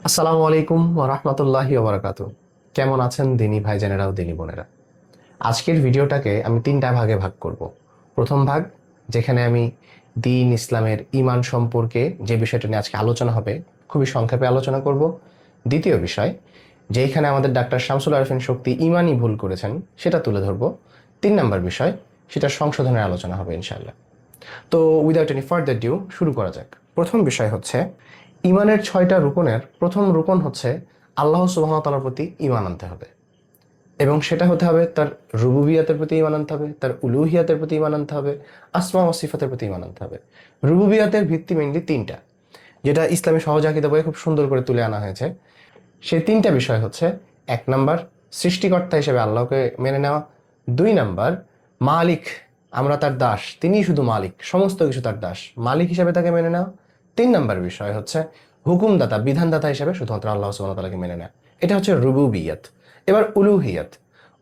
আসসালামু আলাইকুম ওয়া রাহমাতুল্লাহি ওয়া বারাকাতুহু। কেমন আছেন দিনী ভাইজানেরা ও দিনী বোনেরা? আজকের ভিডিওটাকে আমি তিনটা ভাগে ভাগ করব। প্রথম ভাগ, যেখানে আমি দ্বীন ইসলামের ঈমান সম্পর্কে যে বিষয়টা নিয়ে আজকে আলোচনা হবে খুবই সংক্ষেপে আলোচনা করব। দ্বিতীয় বিষয়, যেখানে আমাদের ডাক্তার শামসুল আরেফিন শক্তি ঈমানই ভুল করেছেন সেটা তুলে ধরব। 3 নম্বর বিষয়, সেটা সংশোধনের আলোচনা হবে ইনশাআল্লাহ। তো উইদাউট এনি ফার্দার ডিউ শুরু করা যাক। প্রথম বিষয় হচ্ছে, ইমানের 6টা রুকনের প্রথম রুকন হচ্ছে আল্লাহ সুবহানাহু ওয়া তাআলার প্রতি ঈমান আনতে হবে, এবং সেটা হতে হবে তার রুবুবিয়াতের প্রতি ঈমান আনতে হবে, তার উলুহিয়াতের প্রতি ঈমান আনতে হবে, আসমা ওয়া সিফাতের প্রতি ঈমান আনতে হবে। রুবুবিয়াতের ভিত্তি মেইনলি 3টা, যেটা ইসলামী সহজ আকীদা বইয়ে খুব সুন্দর করে তুলে আনা হয়েছে। সেই 3টা বিষয় হচ্ছে, 1 নাম্বার সৃষ্টিকর্তা হিসেবে আল্লাহকে মেনে নেওয়া, 2 নাম্বার মালিক, আমরা তার দাস, তিনিই শুধু মালিক, সমস্ত কিছু তার দাস, মালিক হিসেবে তাকে মেনে নেওয়া। 3 নাম্বার বিষয় হচ্ছে হুকুমদাতা, বিধানদাতা হিসেবে শুধুমাত্র আল্লাহ সুবহানাহু ওয়া তাআলাকে মেনে নেওয়া। এটা হচ্ছে রুবুবিয়াত। এবার উলুহিয়াত।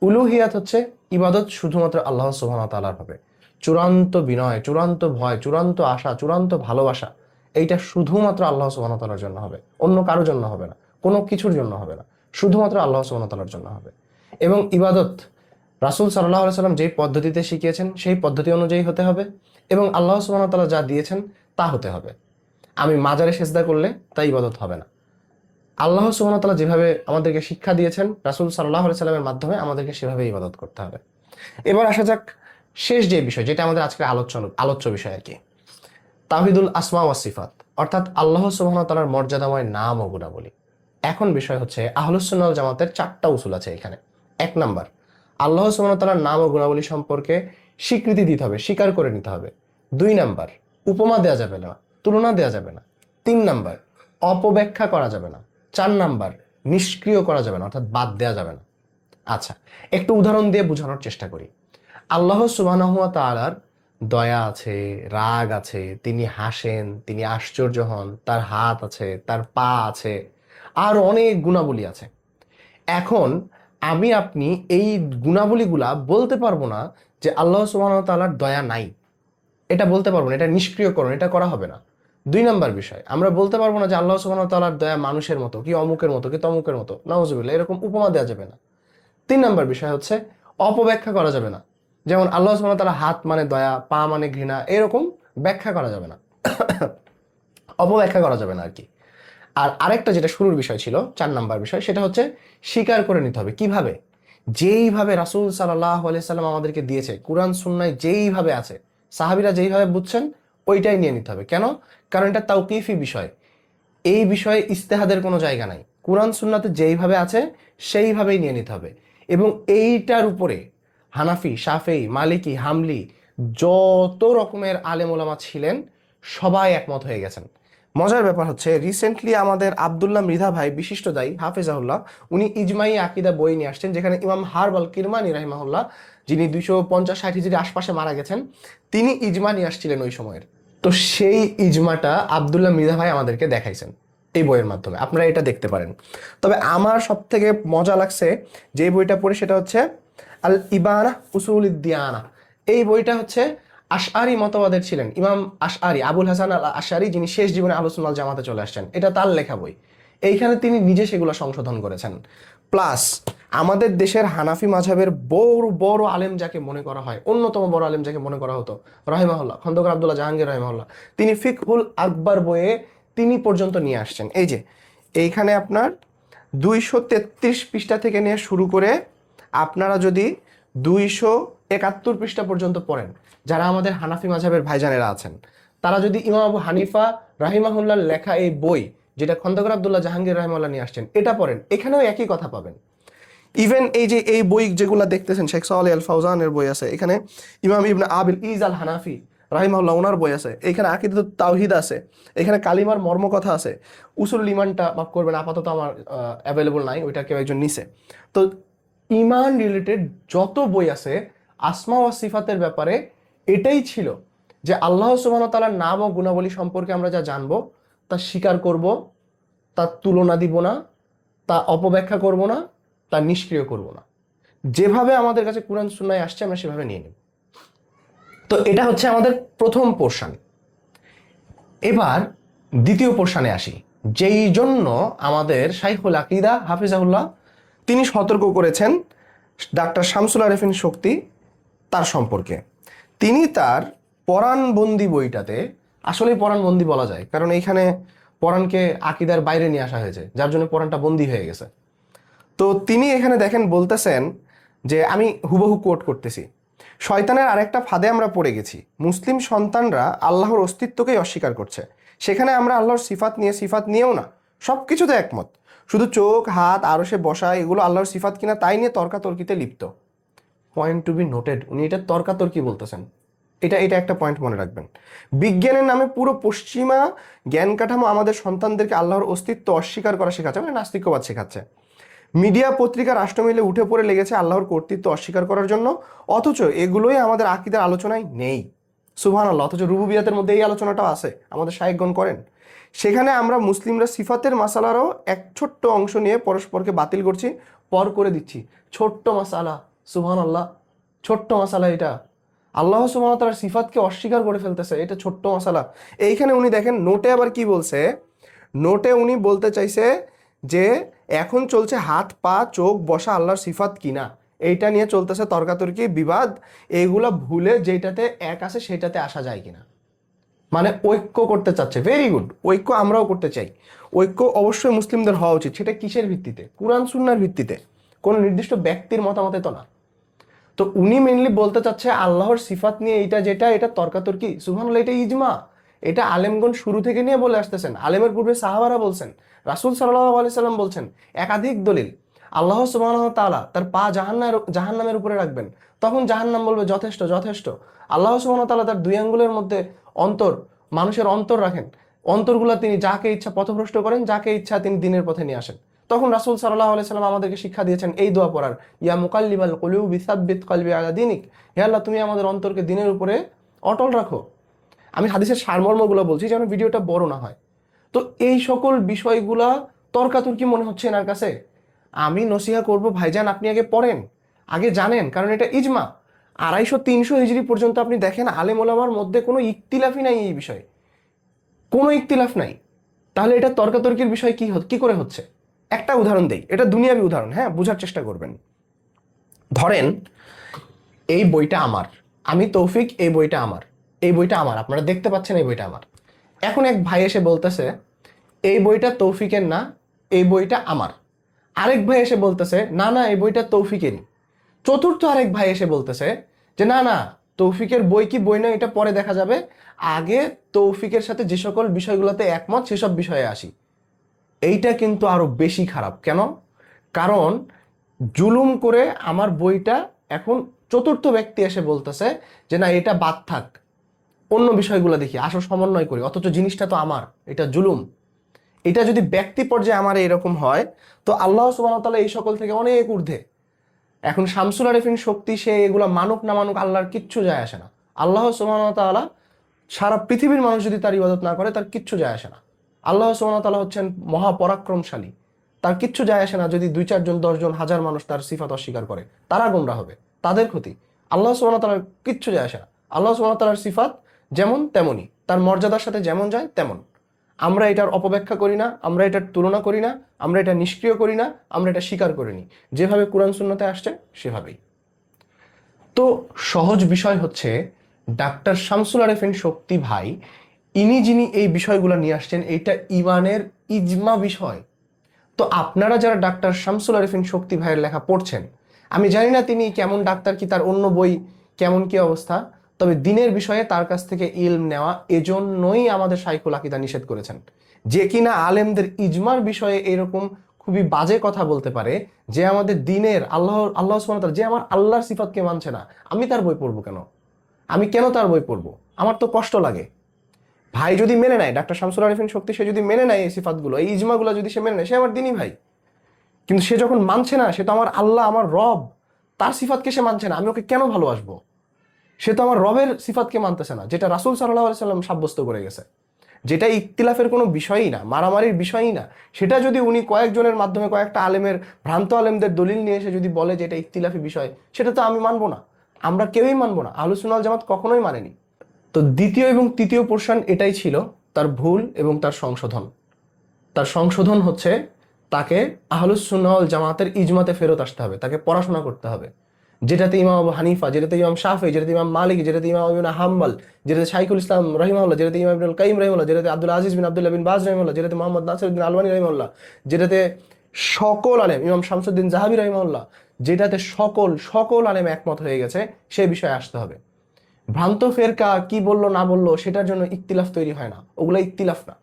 উলুহিয়াত হচ্ছে ইবাদত শুধুমাত্র আল্লাহ সুবহানাহু ওয়া তাআলার হবে। চূড়ান্ত বিনয়, চূড়ান্ত ভয়, চূড়ান্ত আশা, চূড়ান্ত ভালোবাসা, এইটা শুধুমাত্র আল্লাহ সুবহানাহু ওয়া তাআলার জন্য হবে, অন্য কারোর জন্য হবে না, কোনো কিছুর জন্য হবে না, শুধুমাত্র আল্লাহ সুবহানাহু ওয়া তাআলার জন্য হবে। এবং ইবাদত রাসূল সাল্লাল্লাহু আলাইহি সাল্লাম যেই পদ্ধতিতে শিখিয়েছেন সেই পদ্ধতি অনুযায়ী হতে হবে, এবং আল্লাহ সুবহানাহু ওয়া তাআলা যা দিয়েছেন তা হতে হবে। আমি মাজারে সেজদা করলে তা ইবাদত হবে না। আল্লাহ সুবহানাহু ওয়া তাআলা যেভাবে আমাদেরকে শিক্ষা দিয়েছেন রাসূল সাল্লাল্লাহু আলাইহি সাল্লামের মাধ্যমে, আমাদেরকে সেভাবে ইবাদত করতে হবে। এবার আসা যাক শেষ যে বিষয়, যেটা আমাদের আজকের আলোচ্য বিষয় আর কি, তাওহীদুল আসমা ওয়াস সিফাত, অর্থাৎ আল্লাহ সুবহানাহু ওয়া তাআলার মর্যাদাময় নাম ও গুণাবলী। এখন বিষয় হচ্ছে, আহলুস সুন্নাহ ওয়াল জামাতের 4টা উসুল আছে এখানে। 1 নাম্বার, আল্লাহ সুবহানাহু ওয়া তাআলার নাম ও গুণাবলী সম্পর্কে স্বীকৃতি দিতে হবে, স্বীকার করে নিতে হবে। 2 নাম্বার, উপমা দেওয়া যাবে না, তুলনা দেওয়া যাবে না। 3 নাম্বার, অপব্যাখ্যা করা যাবে না। 4 নাম্বার, নিষ্ক্রিয় করা যাবে না, অর্থাৎ বাদ দেওয়া যাবে না। আচ্ছা, একটু উদাহরণ দিয়ে বোঝানোর চেষ্টা করি। আল্লাহ সুবহানাহু ওয়া তাআলার দয়া আছে, রাগ আছে, তিনি হাসেন, তিনি আশ্চর্য হন, তার হাত আছে, তার পা আছে, আর অনেক গুণাবলী আছে। এখন আমি আপনি এই গুণাবলীগুলা বলতে পারবো না যে আল্লাহ সুবহানাহু ওয়া তাআলার দয়া নাই, এটা বলতে পারবো না, এটা নিষ্ক্রিয়করণ, এটা করা হবে না। 2 নাম্বার বিষয়, আমরা বলতে পারবো না যে আল্লাহ সুবহানাহু ওয়া তাআলার দয়া মানুষের মতো, কি অমুকের মতো, কি তমুকের মতো, নাউজুবিল্লাহ, এরকম উপমা দেওয়া যাবে না। 3 নাম্বার বিষয় হচ্ছে, অপব্যাখ্যা করা যাবে না। যেমন আল্লাহ সুবহানাহু ওয়া তাআলা হাত মানে দয়া, পা মানে ঘৃণা, এরকম ব্যাখ্যা করা যাবে না, অপব্যাখ্যা করা যাবে না আর কি। আর আরেকটা যেটা শুরুর বিষয় ছিল, 4 নাম্বার বিষয়, সেটা হচ্ছে স্বীকার করে নিতে হবে। কিভাবে? যেইভাবে রাসূল সাল্লাল্লাহু আলাইহি সাল্লাম আমাদেরকে দিয়েছে, কুরআন সুন্নাহয় যেইভাবে আছে, সাহাবীরা যেইভাবে বুঝছেন ওইটাই নিয়ে নিতে হবে। কেন? কারণ এটা তাওকীফি বিষয়, এই বিষয়ে ইজতিহাদের কোনো জায়গা নাই। কুরআন সুন্নাতে যেইভাবে আছে সেইভাবেই নিয়ে নিতে হবে। এবং এইটার উপরে হানাফি, শাফেঈ, মালিকি, হামলি, যত রকমের আলেম ওলামা ছিলেন সবাই একমত হয়ে গেছেন। মজার ব্যাপার হচ্ছে, রিসেন্টলি আমাদের আব্দুল্লাহ মৃধা ভাই, বিশিষ্ট দায়ী হাফেজাহুল্লাহ, উনি ইজমাই আকিদা বই নিয়ে আসছেন, যেখানে ইমাম হারবাল কিরমানি রাহিমাহুল্লাহ, যিনি 250-60 হিজরির আশপাশে মারা গেছেন, তিনি ইজমা নিয়ে আসছিলেন ওই সময়ের। তো সেই ইজমাটা আব্দুল্লাহ মৃধা ভাই আমাদেরকে দেখাইছেন এই বইয়ের মাধ্যমে, আপনারা এটা দেখতে পারেন। তবে আমার সব থেকে মজা লাগছে যে বইটা পড়ে, সেটা হচ্ছে আল ইবানা উসুলুদ দিয়ানা। এই বইটা হচ্ছে আশআরি মতবাদের ছিলেন ইমাম আশআরি, আবুল হাসান আল আশআরি, যিনি শেষ জীবনে আহলুস সুন্নাহ ওয়াল জামাতে চলে আসছেন। এটা তার লেখা বই। এইখানে তিনি নিজে সেগুলো সংশোধন করেছেন। প্লাস আমাদের দেশের হানাফি মাযহাবের বড় বড় আলেম যাকে মনে করা হয়, অন্যতম বড় আলেম যাকে মনে করা হতো, রাহিমাহুল্লাহ, খন্দকার আব্দুল্লাহ জাহাঙ্গীর রাহিমাহুল্লাহ, তিনি ফিকহুল আকবর বইয়ে তিনি পর্যন্ত নিয়ে আসছেন। এই যে এইখানে আপনার 233 পৃষ্ঠা থেকে নিয়ে শুরু করে আপনারা যদি 271 পৃষ্ঠা পর্যন্ত পড়েন, যারা আমাদের হানাফি মাযহাবের ভাইজানেরা আছেন, তারা যদি ইমাম আবু হানিফা রাহিমাহুল্লাহর লেখা এই বই, যেটা খন্দকার আব্দুল্লাহ জাহাঙ্গীর রাহিমাহুল্লাহ নিয়ে আসছেন, এটা পড়েন, এখানেও একই কথা পাবেন। ইভেন এই যে এই বই যেগুলো দেখতেছেন, শেখ সালেহ আল ফাওজানের বই আছে, এখানে ইমাম ইবনে আবিল ইজ আল হানাফি রাহিমাহুল্লাহ ওনার বই আছে, এখানে আকিদাতুত তাওহীদ আছে, এখানে কালিমার মর্মকথা আছে। উসুলুল ঈমানটা মাফ করবেন, আপাতত আমার অ্যাভেলেবল নাই, ওইটা কেউ একজন নিছে। তো ঈমান রিলেটেড যত বই আছে আসমা ওয়া সিফাতের ব্যাপারে, এটাই ছিল যে আল্লাহ সুবহানাহু ওয়া তাআলার নাম ও গুণাবলী সম্পর্কে আমরা যা জানবো তা স্বীকার করব, তার তুলনা দিব না, তা অপব্যাখ্যা করব না, তা নিষ্ক্রিয় করব না। যেভাবে আমাদের কাছে কুরআন সুন্নাহয় আসছে আমরা সেভাবে নিয়ে নেব। তো এটা হচ্ছে আমাদের প্রথম পোরশন। এবার দ্বিতীয় পোরশনে আসি, যেই জন্য আমাদের শাইখুল আকীদা হাফিজাহুল্লাহ তিনি সতর্ক করেছেন ডাক্তার শামসুল আরেফিন শক্তি তার সম্পর্কে। তিনি তার পরাণবন্দি বইটাতে, আসলে পরাণবন্দি বলা যায় কারণ এইখানে পরাণকে আকীদার বাইরে নিয়ে আসা হয়েছে, যার জন্য পরাণটা বন্দি হয়ে গেছে। তো তিনি এখানে দেখেন বলতেছেন যে, আমি হুবহু কোট করতেছি, শয়তানের আরেকটা ফাঁদে আমরা পড়ে গেছি। মুসলিম সন্তানরা আল্লাহর অস্তিত্বকেই অস্বীকার করছে। সেখানে আমরা আল্লাহর সিফাত নিয়েও না, সব কিছুতে একমত, শুধু চোখ, হাত, আরশে বসা এগুলো আল্লাহর সিফাত কিনা তাই নিয়ে তর্কাতর্কিতে লিপ্ত। পয়েন্ট টু বি নোটেড, উনি এটা তর্কাতর্কি বলতেছেন। এটা একটা পয়েন্ট মনে রাখবেন। বিজ্ঞানের নামে পুরো পশ্চিমা জ্ঞান কাঠামো আমাদের সন্তানদেরকে আল্লাহর অস্তিত্ব অস্বীকার করা শেখাচ্ছে, মানে নাস্তিক্যবাদ শেখাচ্ছে। মিডিয়া, পত্রিকা, রাষ্ট্র মিলে উঠে পড়ে লেগেছে আল্লাহর কর্তৃত্ব অস্বীকার করার জন্য, অথচ এগুলোই আমাদের আকীদার আলোচনায় নেই। সুবহানাল্লাহ। অথচ রুবুবিয়াতের মধ্যে এই আলোচনাটাও আছে, আমাদের শায়েখগণ করেন। সেখানে আমরা মুসলিমরা সিফাতের মাসালারও এক ছোট্ট অংশ নিয়ে পরস্পরকে বাতিল করছি, পর করে দিচ্ছি। ছোট্ট মাসালা, সুবহানাল্লাহ, ছোট্ট মাসালা এটা। আল্লাহ সুবহানাহু ওয়া তাআলার সিফাতকে অস্বীকার করে ফেলতেছে, এটা ছোট্ট মাসালা। এইখানে উনি দেখেন নোটে আবার কি বলছে, নোটে উনি বলতে চাইছে যে এখন চলছে হাত, পা, চোখ বসা আল্লাহর সিফাত কিনা, এইটা নিয়ে চলতেছে তর্কাতর্কি, বিবাদ। এইগুলা ভুলে যেটাতে এক আছে সেটাতে আসা যায় কিনা, মানে ঐক্য করতে চাচ্ছে। ভেরি গুড, ঐক্য আমরাও করতে চাই। ঐক্য অবশ্যই মুসলিমদের হওয়া উচিত। সেটা কিসের ভিত্তিতে? কুরআন সুন্নাহর ভিত্তিতে, কোনো নির্দিষ্ট ব্যক্তির মতামতে তো না। তো উনি মেনলি বলতে চাচ্ছে আল্লাহর সিফাত নিয়ে এটা তর্কাতর্কি। সুবহানাল্লাহ, এটা ইজমা। এটা আলেমগণ শুরু থেকে নিয়ে বলে আসতেছেন। আলেমের পূর্বে সাহাবারা বলছেন, রাসূল সাল্লাল্লাহু আলাইহি সাল্লাম বলছেন, একাধিক দলিল। আল্লাহ সুবহানাহু ওয়া তাআলা তার পা জাহান্নামের উপরে রাখবেন, তখন জাহান্নাম বলবে যথেষ্ট যথেষ্ট। আল্লাহ সুবহানাহু ওয়া তাআলা তার দুই আঙ্গুলের মধ্যে মানুষের অন্তর রাখেন, অন্তরগুলা তিনি যাকে ইচ্ছা পথভ্রষ্ট করেন, যাকে ইচ্ছা তিনি দিনের পথে নিয়ে আসেন। তখন রাসূল সাল্লাল্লাহু আলাইহি সাল্লাম আমাদেরকে শিক্ষা দিয়েছেন এই দোয়া পড়ার, ইয়া মুকাল্লিবাল কুলুবি সাব্বিত কলবি আলা দীনিক। হে আল্লাহ, তুমি আমাদের অন্তরকে দিনের উপরে অটল রাখো। আমি হাদিসের সারমর্মগুলো বলছি যেন ভিডিওটা বড় না হয়। তো এই সকল বিষয়গুলা তর্কাতর্কি মনে হচ্ছে এনার কাছে। আমি নসিহা করব, ভাইজান আপনি আগে পড়েন, আগে জানেন, কারণ এটা ইজমা। 250-300 হিজরি পর্যন্ত আপনি দেখেন আলেম ওলামার মধ্যে কোনো ইখতিলাফই নাই এই বিষয়ে, কোনো ইখতিলাফ নাই। তাহলে এটা তর্কাতর্কির বিষয় কি করে হচ্ছে? একটা উদাহরণ দেই, এটা দুনিয়াবি উদাহরণ, হ্যাঁ, বোঝার চেষ্টা করবেন। ধরেন এই বইটা আমার, আমি তৌফিক, এই বইটা আমার, আপনারা দেখতে পাচ্ছেন এই বইটা আমার। এখন এক ভাই এসে বলতেছে এই বইটা তৌফিকের না, এই বইটা আমার। আরেক ভাই এসে বলতেছে না না, এই বইটা তৌফিকেরই। চতুর্থ আরেক ভাই এসে বলতেছে যে না না, তৌফিকের বই কি বই না, এটা পরে দেখা যাবে, আগে তৌফিকের সাথে যে সকল বিষয়গুলোতে একমত সেসব বিষয়ে আসি। এইটা কিন্তু আরো বেশি খারাপ। কেন? কারণ জুলুম করে আমার বইটা এখন চতুর্থ ব্যক্তি এসে বলতেছে যে না, এটা বাদ থাক, অন্য বিষয়গুলো দেখি, আসো সমন্বয় করি, অথচ জিনিসটা তো আমার। এটা জুলুম। এটা যদি ব্যক্তি পর্যায়ে আমার এরকম হয়, তো আল্লাহ সুবহানাহু ওয়া তাআলা এই সকল থেকে অনেক ঊর্ধ্বে। এখন শামসুল আরেফিন শক্তি সে এগুলা মানুক না মানুক আল্লাহর কিচ্ছু যায় আসে না। আল্লাহ সুবহানাহু ওয়া তাআলা সারা পৃথিবীর মানুষ যদি তার ইবাদত না করে তার কিচ্ছু যায় আসে না। আল্লাহ সুবহানাহু ওয়া তাআলা হচ্ছেন মহাপরাক্রমশালী, তার কিচ্ছু যায় আসে না যদি 2-4 জন 10 জন 1000 মানুষ তার সিফাত অস্বীকার করে, তারা গোমরাহ হবে, তাদের ক্ষতি। আল্লাহ সুবহানাহু ওয়া তাআলার কিচ্ছু যায় আসে না। আল্লাহ সুবহানাহু ওয়া তাআলার সিফাত যেমন তেমনই, তার মর্যাদার সাথে যেমন যায় তেমন। আমরা এটার অপব্যাখ্যা করি না, আমরা এটার তুলনা করি না, আমরা এটা নিষ্ক্রিয় করি না, আমরা এটা স্বীকার করিনি, যেভাবে কুরআন সুন্নাতে আসছে সেভাবেই। তো সহজ বিষয় হচ্ছে ডাক্তার শামসুল আরেফিন শক্তি ভাই, যিনি এই বিষয়গুলো নিয়ে আসছেন, এইটা ইমানের ইজমা বিষয়। তো আপনারা যারা ডাক্তার শামসুল আরেফিন শক্তি ভাইয়ের লেখা পড়ছেন, আমি জানি না তিনি কেমন ডাক্তার, কি তার অন্য বই কেমন কি অবস্থা, তবে দিনের বিষয়ে তার কাছ থেকে ইলম নেওয়া এজন্যই আমাদের শাইখুল আকীদা নিষেধ করেছেন। যে কিনা আলেমদের ইজমার বিষয়ে এরকম খুবই বাজে কথা বলতে পারে, যে আমাদের দিনের আল্লাহ সুবহানাহু ওয়া তাআলা, যে আমার আল্লাহর সিফাতকে মানছে না, আমি তার বই পড়বো কেন? আমি কেন তার বই পড়বো? আমার তো কষ্ট লাগে। ভাই যদি মেনে নেয়, ডাক্তার শামসুল আরেফিন শক্তি সে যদি মেনে নেয় এই সিফাতগুলো, এই ইজমাগুলো যদি সে মেনে নেয়, সে আমার দিনই ভাই। কিন্তু সে যখন মানছে না, সে তো আমার আল্লাহ, আমার রব, তার সিফাতকে সে মানছে না, আমি ওকে কেন ভালোবাসবো? সে তো আমার রবের সিফাতকে মানতেছে না, যেটা রাসূল সাল্লাল্লাহু আলাইহি সাল্লাম সাব্যস্ত করে গেছে, যেটা ইখতিলাফের কোনো বিষয়ই না, মারামারির বিষয়ই না। সেটা যদি উনি কয়েকজনের মাধ্যমে, কয়েকটা আলেমের, ভ্রান্ত আলেমদের দলিল নিয়ে এসে যদি বলে যে এটা ইখতিলাফি বিষয়, সেটা তো আমি মানবো না, আমরা কেউই মানবো না, আহলুস সুন্নাহ ওয়াল জামাত কখনোই মানেনি। তো দ্বিতীয় এবং তৃতীয় পোরশন এটাই ছিল, তার ভুল এবং তার সংশোধন। তার সংশোধন হচ্ছে তাকে আহলুস সুন্নাহ ওয়াল জামাতের ইজমাতে ফেরত আসতে হবে, তাকে পড়াশোনা করতে হবে। যেটাতে ইমাম আবু হানিফা, যেটাতে ইমাম শাফি, যেটাতে ইমাম মালিক, যেটাতে ইমাম ইবনে হাম্বল, যেটাতে শাইখুল ইসলাম রাহিমাহুল্লাহ, যেটাতে ইমাম ইবনুল কাইয়িম রাহিমাহুল্লাহ, যেটাতে আব্দুল আজিজ বিন আব্দুল্লাহ বিন বাজ রাহিমাহুল্লাহ, যেটাতে মোহাম্মদ নাসিরউদ্দিন আলবানী রাহিমাহুল্লাহ, যেটাতে সকল আলেম, ইমাম শামসুদ্দিন জাহাবী রাহিমাহুল্লাহ, যেটাতে সকল সকল আলেম একমত হয়ে গেছে, সেই বিষয়ে আসতে হবে। ভ্রান্ত ফেরকা কি বললো না বললো সেটার জন্য ইখতিলাফ তৈরি হয় না, ওগুলো ইখতিলাফ না।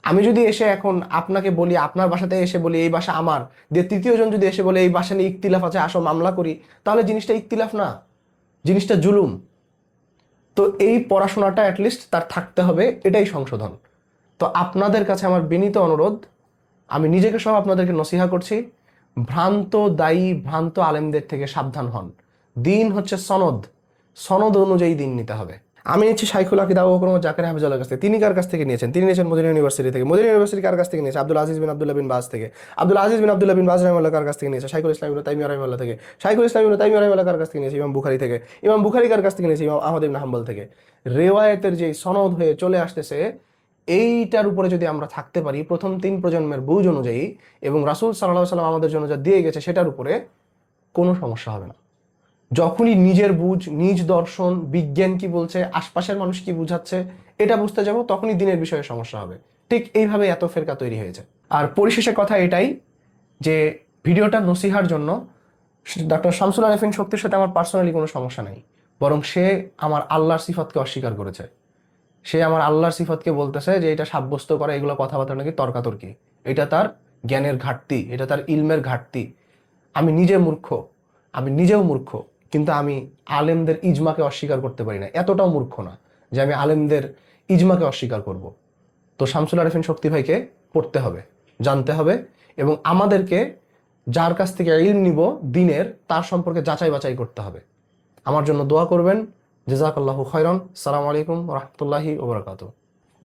আমি যদি এসে এখন আপনাকে বলি, আপনার বাসাতে এসে বলি এই বাসা আমার, দিয়ে তৃতীয় জন যদি এসে বলে এই বাসা নিয়ে ইখতিলাফ আছে, আসো মামলা করি, তাহলে জিনিসটা ইখতিলাফ না, জিনিসটা জুলুম। তো এই পড়াশোনাটা অ্যাটলিস্ট তার থাকতে হবে, এটাই সংশোধন। তো আপনাদের কাছে আমার বিনীত অনুরোধ, আমি নিজেকে সহ আপনাদেরকে নসিহা করছি, ভ্রান্ত দায়ী ভ্রান্ত আলেমদের থেকে সাবধান হন। দিন হচ্ছে সনদ, সনদ অনুযায়ী দিন নিতে হবে। আমি নিচ্ছি শাইখুল আকিদা আবু বকর মুহাম্মদ জাকির হাফিজুল্লাহর কাছ থেকে। তিনি কার কাছ থেকে নিয়েছেন? তিনি নিয়েছেন মদিনা ইউনিভার্সিটি থেকে। মদিনা ইউনিভার্সিটি কার কাছ থেকে নিয়েছে? আব্দুল আজিজ বিন আব্দুল্লাহ বিন বাজ থেকে। আব্দুল আজিজ বিন আব্দুল্লাহ বিন বাজ রাহিমাহুল্লাহ কার কাছ থেকে নিয়েছে? শাইখুল ইসলাম ইবনে তাইমিয়া রাহিমাহুল্লাহ থেকে। শাইখুল ইসলাম ইবনে তাইমিয়া রাহিমাহুল্লাহ কার কাছ থেকে নিয়েছে? ইমাম বুখারী থেকে। ইমাম বুখারী কার কাছ থেকে নিয়েছে? ইমাম আহমদ ইবনে হাম্বল থেকে। রেওয়ায়েতের যে সনদ হয়ে চলে আসতেছে, এইটার উপরে যদি আমরা থাকতে পারি প্রথম 3 প্রজন্মের বুঝ অনুযায়ী, এবং রাসূল সাল্লাল্লাহু আলাইহি ওয়াসাল্লাম আমাদের জন্য যা দিয়ে গেছে সেটার উপরে, কোনো সমস্যা হবে না। যখনই নিজের বুঝ, নিজ দর্শন, বিজ্ঞান কি বলছে, আশপাশের মানুষ কি বুঝাচ্ছে, এটা বুঝতে যাব, তখনই দিনের বিষয়ে সমস্যা হবে। ঠিক এইভাবে এত ফেরকা তৈরি হয়েছে। আর পরিশেষে কথা এটাই যে ভিডিওটা নসিহার জন্য। ডক্টর শামসুল আরেফিন শক্তির সাথে আমার পার্সোনালি কোনো সমস্যা নাই, বরং সে আমার আল্লাহর সিফাতকে অস্বীকার করেছে। সে আমার আল্লাহর সিফাতকে বলতেছে যে এটা সাব্যস্ত করা, এগুলো কথাবার্তা নাকি তর্কাতর্কি। এটা তার জ্ঞানের ঘাটতি, এটা তার ইলমের ঘাটতি। আমি নিজে মূর্খ, আমি নিজেও মূর্খ, কিন্তু আমি আলেমদের ইজমাকে অস্বীকার করতে পারি না, এতটাও মূর্খ না যে আমি আলেমদের ইজমাকে অস্বীকার করব। তো শামসুল আরেফিন শক্তি ভাইকে পড়তে হবে, জানতে হবে, এবং আমাদেরকে যার কাছ থেকে ইলম নিব দিনের, তার সম্পর্কে যাচাই বাছাই করতে হবে। আমার জন্য দোয়া করবেন। জাযাকাল্লাহু খাইরান। আসসালামু আলাইকুম ওয়া রাহমাতুল্লাহি ওয়া বারাকাতুহু।